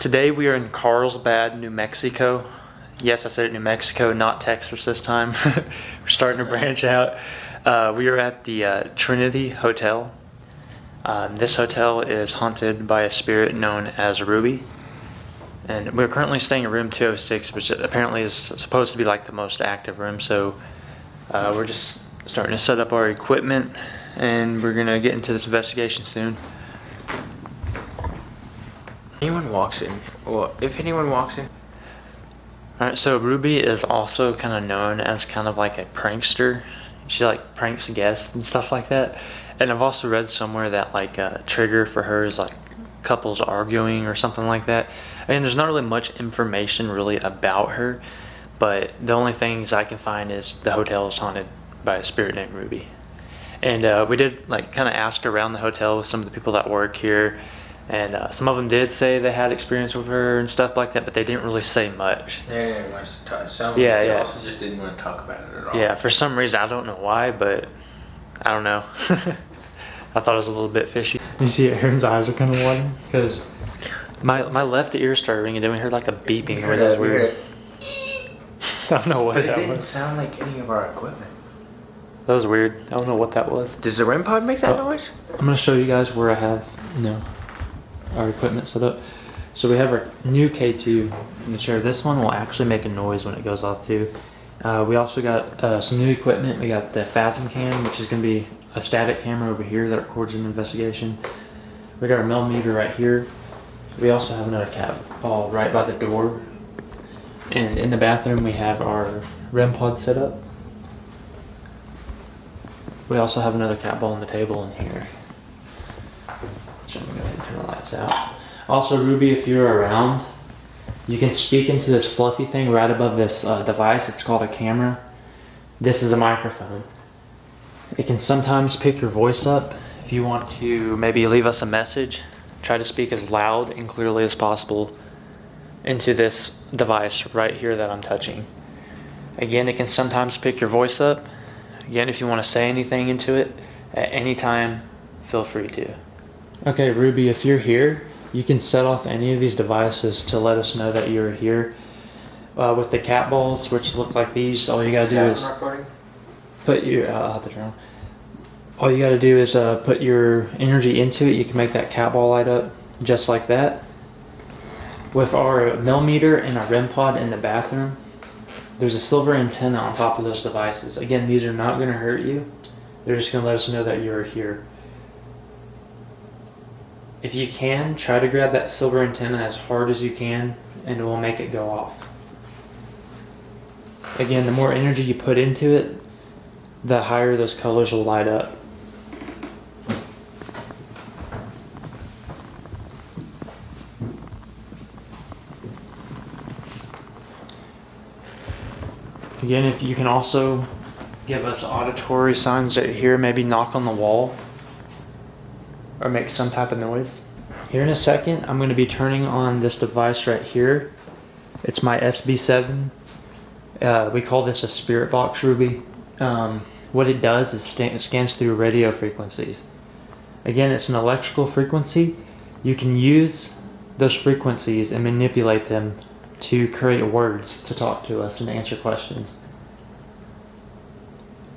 Today we are in Carlsbad, New Mexico. Yes, I said it, New Mexico, not Texas this time. We're starting to branch out. We are at the Trinity Hotel. This hotel is haunted by a spirit known as Ruby. And we're currently staying in room 206, which apparently is supposed to be like the most active room. So we're just starting to set up our equipment, and we're gonna get into this investigation soon. Anyone walks in, well, if anyone walks in. Alright, so Ruby is also kind of known as kind of like a prankster. She like pranks guests and stuff like that. And I've also read somewhere that like a trigger for her is like couples arguing or something like that. And there's not really much information really about her, but the only things I can find is the hotel is haunted by a spirit named Ruby. And we did like kind of ask around the hotel with some of the people that work here. And some of them did say they had experience with her and stuff like that, but they didn't really say much. They didn't want to talk. Some Yeah. also just didn't want to talk about it at all. Yeah, for some reason, I don't know why, but I don't know. I thought it was a little bit fishy. You see Aaron's eyes are kind of watering? Because my left ear started ringing, and we heard like a beeping noise. That was weird. I don't know what But it that didn't was. sound like any of our equipment. That was weird. I don't know what that was. Does the REM pod make that noise? I'm going to show you guys where I have, our equipment set up. So we have our new K2 in the chair. This one will actually make a noise when it goes off too. We also got some new equipment. We got the Phasm cam, which is going to be a static camera over here that records an investigation. We got our millimeter right here. We also have another cat ball right by the door. And in the bathroom we have our REM pod set up. We also have another cat ball on the table in here. So I'm going to go ahead and turn the lights out. Also, Ruby, if you're around, you can speak into this fluffy thing right above this device. It's called a camera. This is a microphone. It can sometimes pick your voice up. If you want to maybe leave us a message, try to speak as loud and clearly as possible into this device right here that I'm touching. Again, it can sometimes pick your voice up. Again, if you want to say anything into it at any time, feel free to. Okay, Ruby, if you're here, you can set off any of these devices to let us know that you're here. With the cat balls, which look like these, all you gotta do is put your, I'll have to turn on. All you gotta do is put your energy into it. You can make that cat ball light up just like that. With our millimeter and our REM pod in the bathroom, there's a silver antenna on top of those devices. Again, these are not gonna hurt you. They're just gonna let us know that you're here. If you can, try to grab that silver antenna as hard as you can, and it will make it go off. Again, the more energy you put into it, the higher those colors will light up. Again, if you can also give us auditory signs that you're here, maybe knock on the wall or make some type of noise. Here in a second, I'm going to be turning on this device right here. It's my SB7. We call this a spirit box, Ruby. What it does is it scans through radio frequencies. Again, it's an electrical frequency. You can use those frequencies and manipulate them to create words to talk to us and answer questions.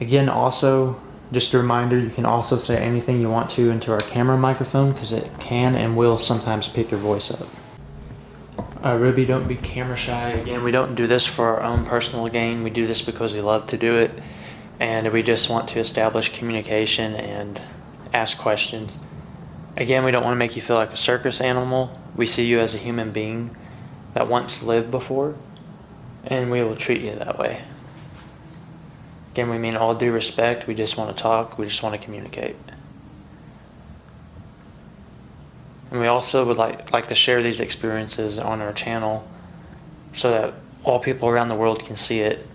Again, also, just a reminder, you can also say anything you want to into our camera microphone, because it can and will sometimes pick your voice up. Ruby, don't be camera shy. Again, we don't do this for our own personal gain. We do this because we love to do it, and we just want to establish communication and ask questions. Again, we don't want to make you feel like a circus animal. We see you as a human being that once lived before, and we will treat you that way. Again, we mean all due respect. We just want to talk. We just want to communicate. And we also would like to share these experiences on our channel so that all people around the world can see it.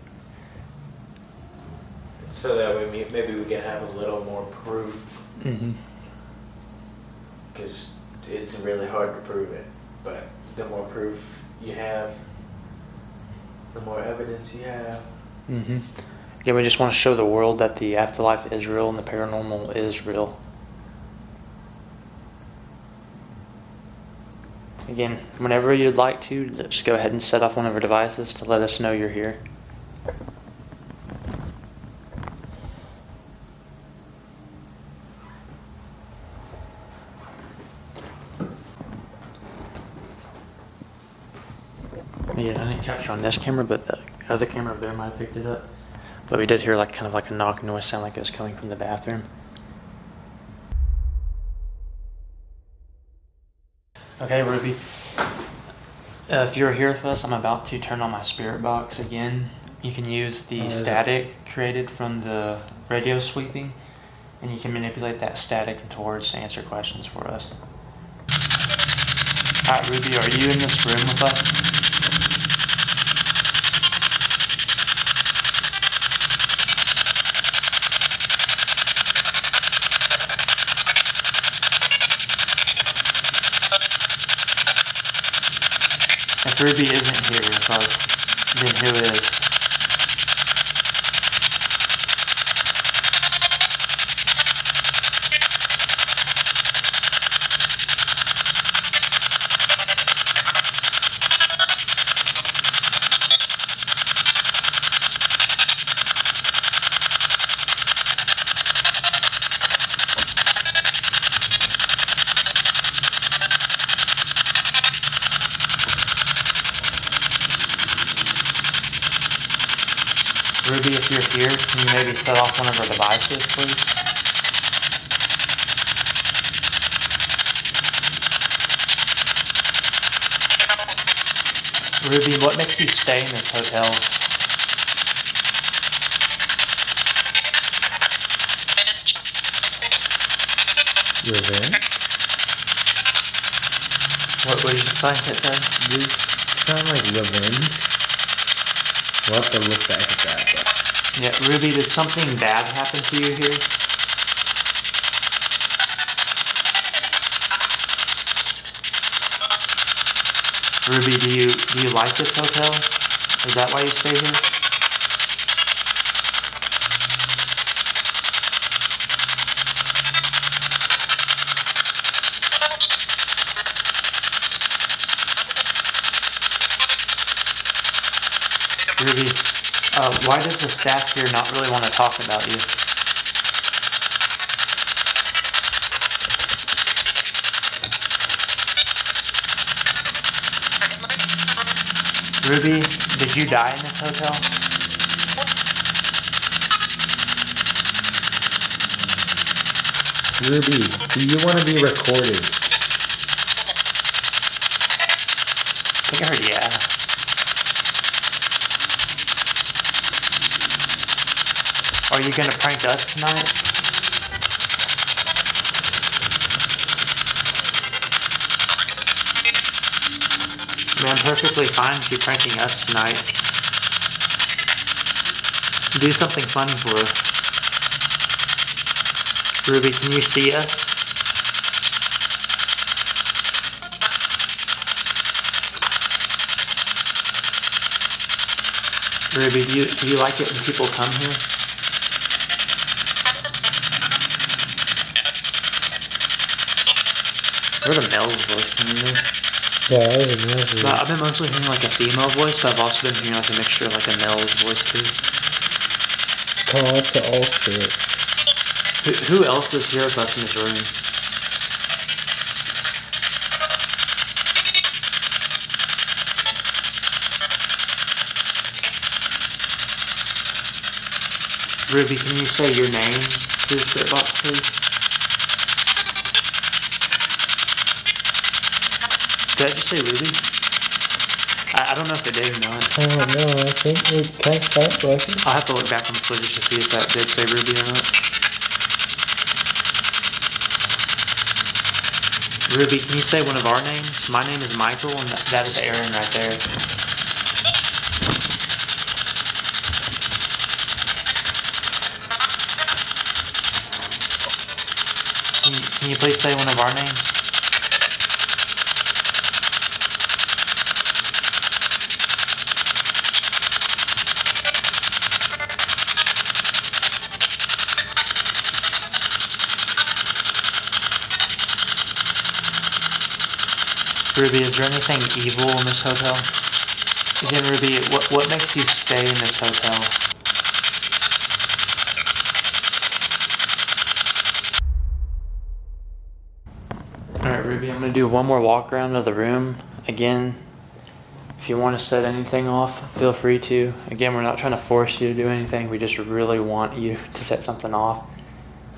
So that way maybe we can have a little more proof. Because it's really hard to prove it. But the more proof you have, the more evidence you have. Again, we just want to show the world that the afterlife is real and the paranormal is real. Again, whenever you'd like to, just go ahead and set off one of our devices to let us know you're here. Yeah, I didn't catch you on this camera, but the other camera over there might have picked it up. But we did hear like kind of like a knock noise, sound like it was coming from the bathroom. Okay, Ruby. If you're here with us, I'm about to turn on my spirit box again. You can use the static created from the radio sweeping, and you can manipulate that static towards to answer questions for us. Alright, Ruby, are you in this room with us? If Ruby isn't here with us, then who is? Ruby, if you're here, can you maybe set off one of our devices, please? Ruby, what makes you stay in this hotel? Revenge? What did you think it said? This sound like revenge. We'll have to look back at that. Yeah, Ruby, did something bad happen to you here? Ruby, do you like this hotel? Is that why you stay here? Ruby, why does the staff here not really want to talk about you? Ruby, did you die in this hotel? Ruby, do you want to be recorded? I think I heard yeah. Are you gonna prank us tonight? I mean, I'm perfectly fine if you're pranking us tonight. Do something funny for us. Ruby, can you see us? Ruby, do you like it when people come here? I heard a male's voice coming in. Yeah, I was imagining. But I've been mostly hearing like a female voice, but I've also been hearing like a mixture of like a male's voice too. Call out to all spirits. Who else is here with us in this room? Ruby, can you say your name to the spirit box, please? Did I just say Ruby? I don't know if it did or not. Oh no, I think it catch that lucky. I'll have to look back on the footage to see if that did say Ruby or not. Ruby, can you say one of our names? My name is Michael, and that is Aaron right there. Can you please say one of our names? Ruby, is there anything evil in this hotel? Again, Ruby, what makes you stay in this hotel? Alright, Ruby, I'm gonna do one more walk around of the room. Again, if you want to set anything off, feel free to. Again, we're not trying to force you to do anything. We just really want you to set something off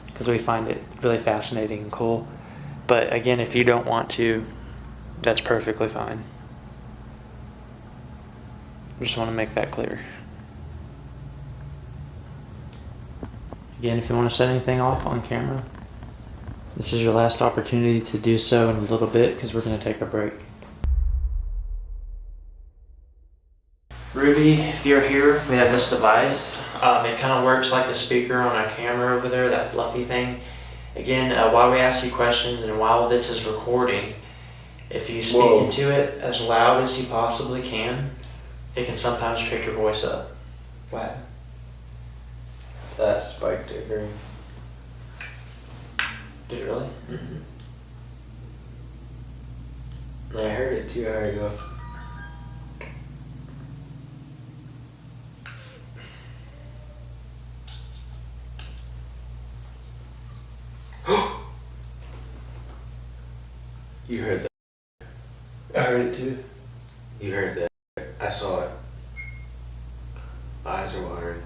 because we find it really fascinating and cool. But again, if you don't want to, that's perfectly fine. Just want to make that clear. Again, if you want to set anything off on camera, this is your last opportunity to do so in a little bit because we're going to take a break. Ruby, if you're here, we have this device. It kind of works like the speaker on our camera over there, that fluffy thing. Again, while we ask you questions and while this is recording, if you speak into it as loud as you possibly can, it can sometimes pick your voice up. What? That spiked it green. Did it really? Mm-hmm. I heard it too. I heard it go. You heard that. I heard it too. You heard that. I saw it. My eyes are watering.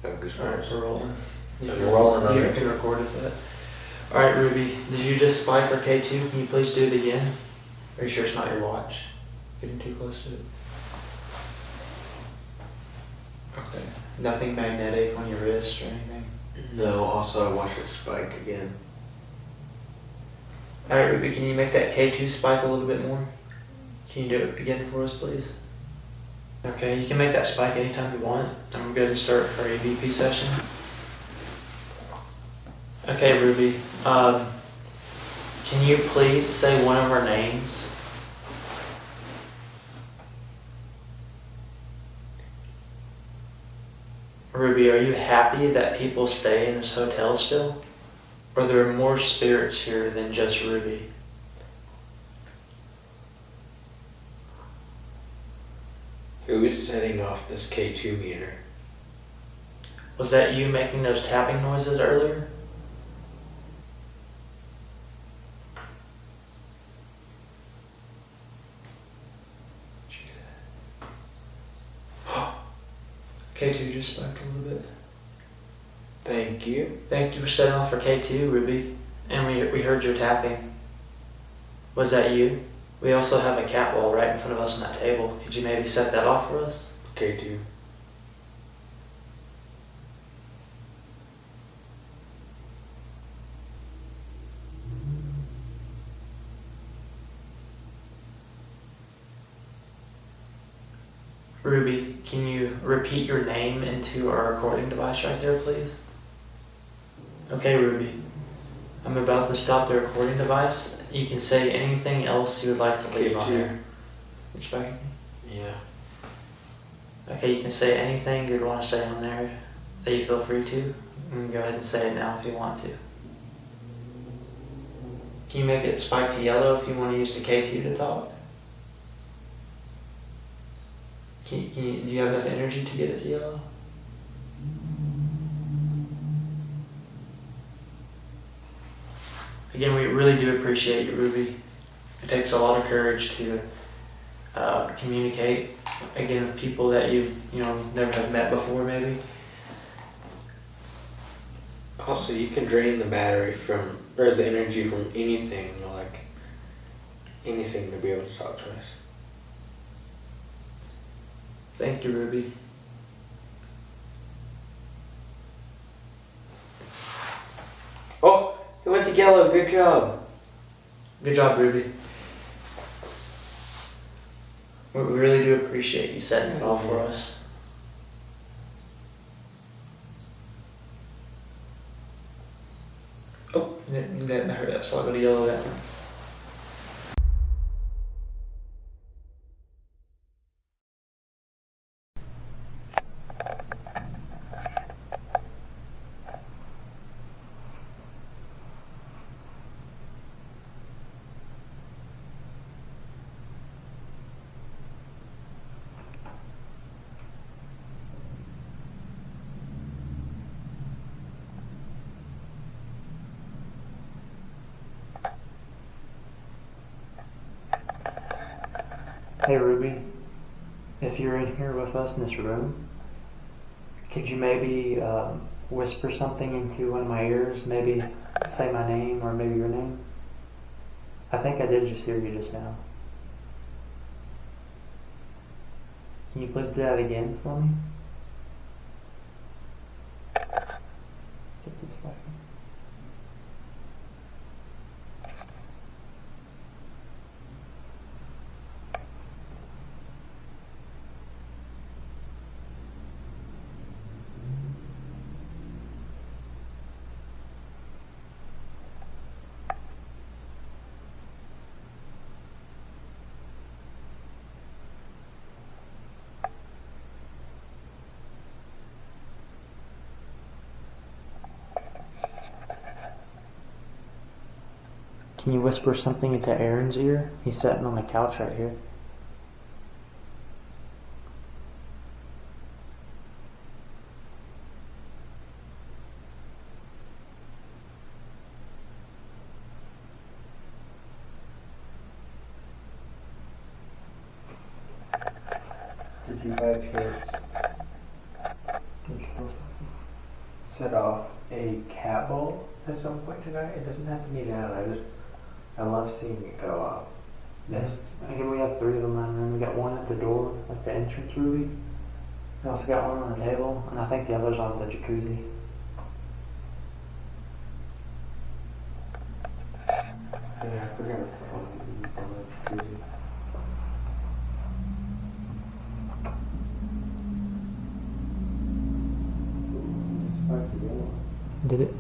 I have goosebumps. Alright, we're rolling. You're rolling on You it. can record it for that. Alright, Ruby, did you just spike our K2? Can you please do it again? Are you sure it's not your watch? Getting too close to it. Okay. Nothing magnetic on your wrist or anything? No, also I watched it spike again. Alright, Ruby, can you make that K2 spike a little bit more? Can you do it again for us, please? Okay, you can make that spike anytime you want. I'm going to start our AVP session. Okay, Ruby, can you please say one of our names? Ruby, are you happy that people stay in this hotel still? Or there are more spirits here than just Ruby? Who is setting off this K2 meter? Was that you making those tapping noises earlier? K2 just spiked a little bit. Thank you. Thank you for setting off for K2, Ruby. And we heard your tapping. Was that you? We also have a cat wall right in front of us on that table. Could you maybe set that off for us? K2. Ruby, can you repeat your name into our recording device right there, please? Okay, Ruby. I'm about to stop the recording device. You can say anything else you would like to leave on there. Respect? Yeah. Okay, you can say anything you'd want to say on there that you feel free to. You can go ahead and say it now if you want to. Can you make it spike to yellow if you want to use the K2 to talk? Do you have enough energy to get it to yellow? Again, we really do appreciate you, Ruby. It takes a lot of courage to communicate, again, with people that you never have met before, maybe. Also, you can drain the battery from, or the energy from anything, like anything to be able to talk to us. Thank you, Ruby. Oh, it went to yellow. Good job. Good job, Ruby. We really do appreciate you setting it off for us. Oh, that hurt that, so I'll go to yellow that one. Hey Ruby, if you're in here with us in this room, could you maybe whisper something into one of my ears? Maybe say my name or maybe your name? I think I did just hear you just now. Can you please do that again for me? Get this back. Can you whisper something into Aaron's ear? He's sitting on the couch right here. Did you by chance set off a cat ball at some point tonight? It doesn't have to be down. I love seeing it go off. Yes. Again, we have 3 of them in the room. We got one at the door, like the entrance, Ruby. We also got one on the table, and I think the other's on the jacuzzi. Yeah, I forgot to put one on the jacuzzi. Did it?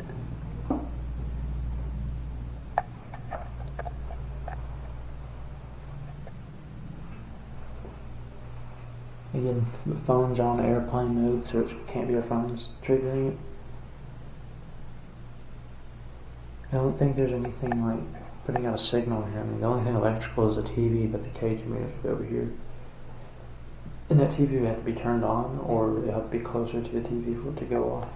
Again, the phones are on airplane mode, so it can't be our phones triggering it. I don't think there's anything like putting out a signal here. I mean, the only thing electrical is the TV, but the cage may have to be over here. And that TV would have to be turned on, or it have to be closer to the TV for it to go off.